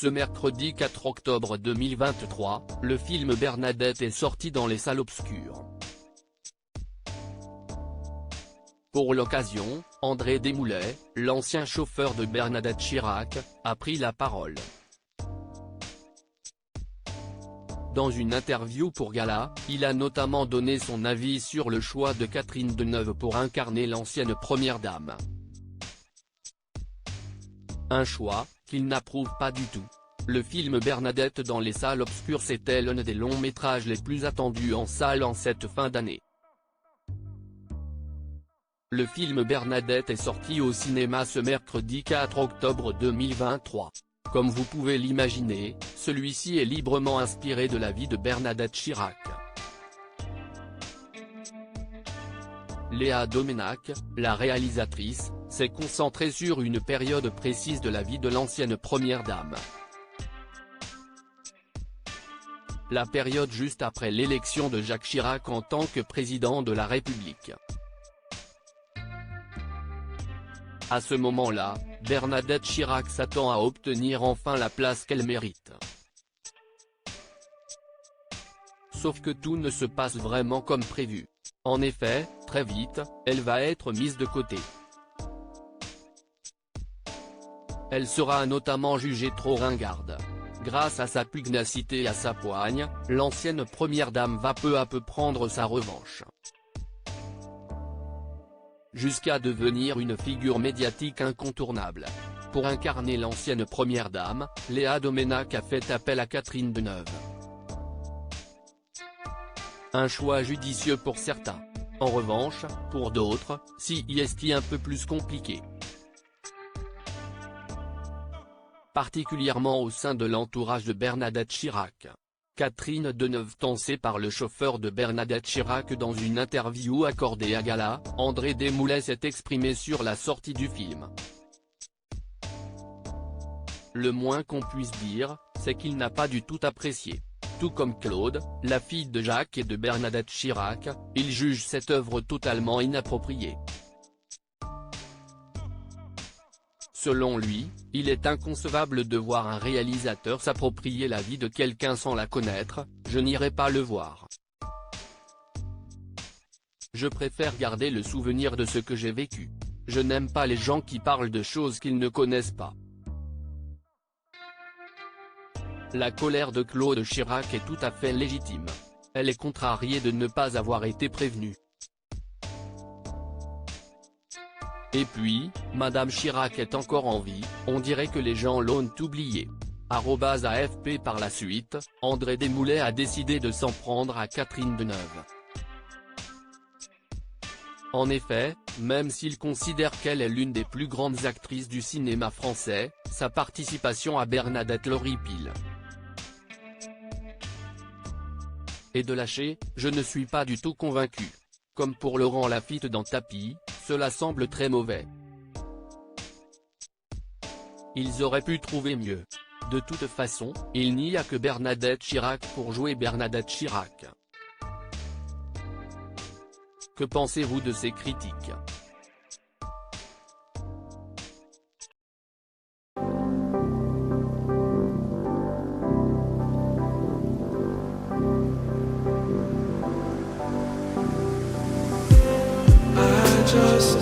Ce mercredi 4 octobre 2023, le film Bernadette est sorti dans les salles obscures. Pour l'occasion, André Desmoulay, l'ancien chauffeur de Bernadette Chirac, a pris la parole. Dans une interview pour Gala, il a notamment donné son avis sur le choix de Catherine Deneuve pour incarner l'ancienne première dame. Un choix qu'il n'approuve pas du tout. Le film Bernadette dans les salles obscures, c'était l'un des longs métrages les plus attendus en salle en cette fin d'année. Le film Bernadette est sorti au cinéma ce mercredi 4 octobre 2023. Comme vous pouvez l'imaginer, celui-ci est librement inspiré de la vie de Bernadette Chirac. Léa Doménac, la réalisatrice, s'est concentrée sur une période précise de la vie de l'ancienne première dame. La période juste après l'élection de Jacques Chirac en tant que président de la République. À ce moment-là, Bernadette Chirac s'attend à obtenir enfin la place qu'elle mérite. Sauf que tout ne se passe vraiment comme prévu. En effet, très vite, elle va être mise de côté. Elle sera notamment jugée trop ringarde. Grâce à sa pugnacité et à sa poigne, l'ancienne première dame va peu à peu prendre sa revanche. Jusqu'à devenir une figure médiatique incontournable. Pour incarner l'ancienne première dame, Léa Doménac a fait appel à Catherine Deneuve. Un choix judicieux pour certains. En revanche, pour d'autres, c'est un peu plus compliqué. Particulièrement au sein de l'entourage de Bernadette Chirac. Catherine Deneuve, tensée par le chauffeur de Bernadette Chirac. Dans une interview accordée à Gala, André Desmoulay s'est exprimé sur la sortie du film. Le moins qu'on puisse dire, c'est qu'il n'a pas du tout apprécié. Tout comme Claude, la fille de Jacques et de Bernadette Chirac, il juge cette œuvre totalement inappropriée. Selon lui, il est inconcevable de voir un réalisateur s'approprier la vie de quelqu'un sans la connaître, je n'irai pas le voir. Je préfère garder le souvenir de ce que j'ai vécu. Je n'aime pas les gens qui parlent de choses qu'ils ne connaissent pas. La colère de Claude Chirac est tout à fait légitime. Elle est contrariée de ne pas avoir été prévenue. Et puis, Madame Chirac est encore en vie, on dirait que les gens l'ont oublié. @AFP. Par la suite, André Desmoulay a décidé de s'en prendre à Catherine Deneuve. En effet, même s'il considère qu'elle est l'une des plus grandes actrices du cinéma français, sa participation à Bernadette l'horripile. Et de lâcher, je ne suis pas du tout convaincu. Comme pour Laurent Lafitte dans Tapis, cela semble très mauvais. Ils auraient pu trouver mieux. De toute façon, il n'y a que Bernadette Chirac pour jouer Bernadette Chirac. Que pensez-vous de ces critiques ? Just